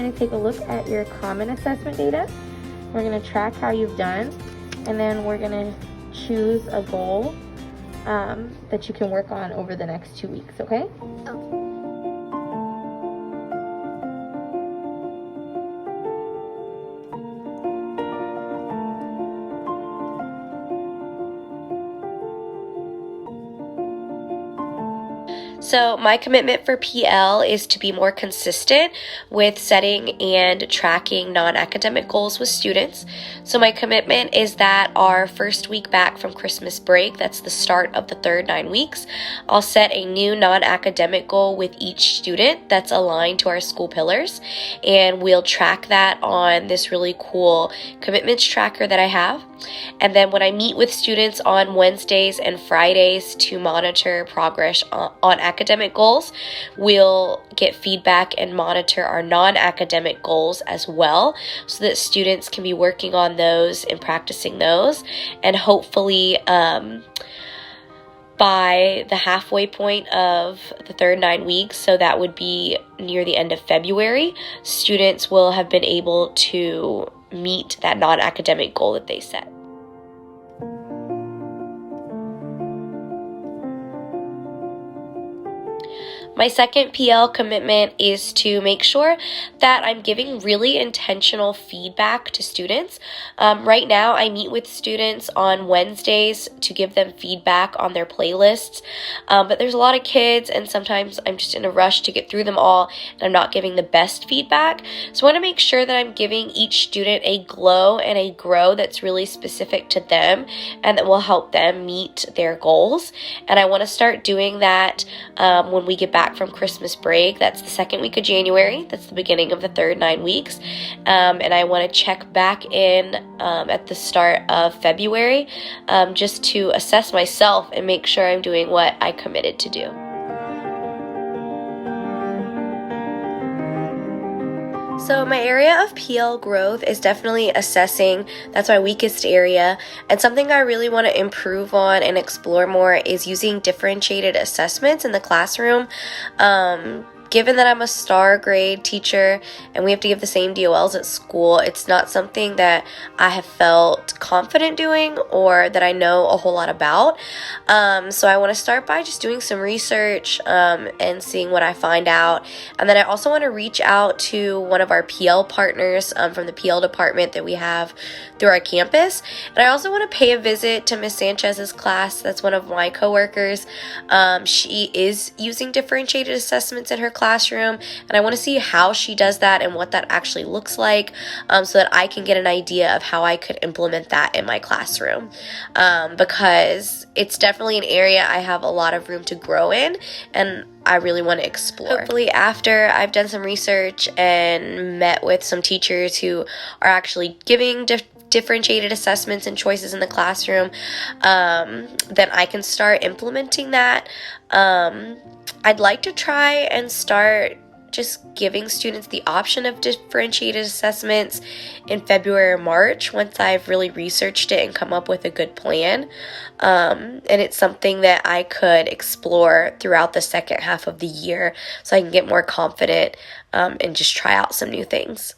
going to take a look at your common assessment data. We're going to track how you've done, and then we're going to choose a goal that you can work on over the next 2 weeks, okay? Okay. So my commitment for PL is to be more consistent with setting and tracking non-academic goals with students. So my commitment is that our first week back from Christmas break, that's the start of the third 9 weeks, I'll set a new non-academic goal with each student that's aligned to our school pillars, and we'll track that on this really cool commitments tracker that I have. And then when I meet with students on Wednesdays and Fridays to monitor progress on academic goals, we'll get feedback and monitor our non-academic goals as well, so that students can be working on those and practicing those. And hopefully by the halfway point of the third 9 weeks, so that would be near the end of February, students will have been able to meet that non-academic goal that they set. My second PL commitment is to make sure that I'm giving really intentional feedback to students. Right now, I meet with students on Wednesdays to give them feedback on their playlists, but there's a lot of kids, and sometimes I'm just in a rush to get through them all, and I'm not giving the best feedback. So I want to make sure that I'm giving each student a glow and a grow that's really specific to them and that will help them meet their goals. And I want to start doing that when we get back from Christmas break. That's the second week of January. That's the beginning of the third 9 weeks. And I want to check back in at the start of February just to assess myself and make sure I'm doing what I committed to do. So my area of PL growth is definitely assessing. That's my weakest area. And something I really want to improve on and explore more is using differentiated assessments in the classroom. Given that I'm a star grade teacher and we have to give the same DOLs at school, it's not something that I have felt confident doing or that I know a whole lot about. So I want to start by just doing some research and seeing what I find out. And then I also want to reach out to one of our PL partners from the PL department that we have through our campus. And I also want to pay a visit to Miss Sanchez's class. That's one of my coworkers. She is using differentiated assessments in her classroom, and I want to see how she does that and what that actually looks like, so that I can get an idea of how I could implement that in my classroom, because it's definitely an area I have a lot of room to grow in, and I really want to explore. Hopefully after I've done some research and met with some teachers who are actually giving differentiated assessments and choices in the classroom, then I can start implementing that. I'd like to try and start just giving students the option of differentiated assessments in February or March once I've really researched it and come up with a good plan. And it's something that I could explore throughout the second half of the year so I can get more confident and just try out some new things.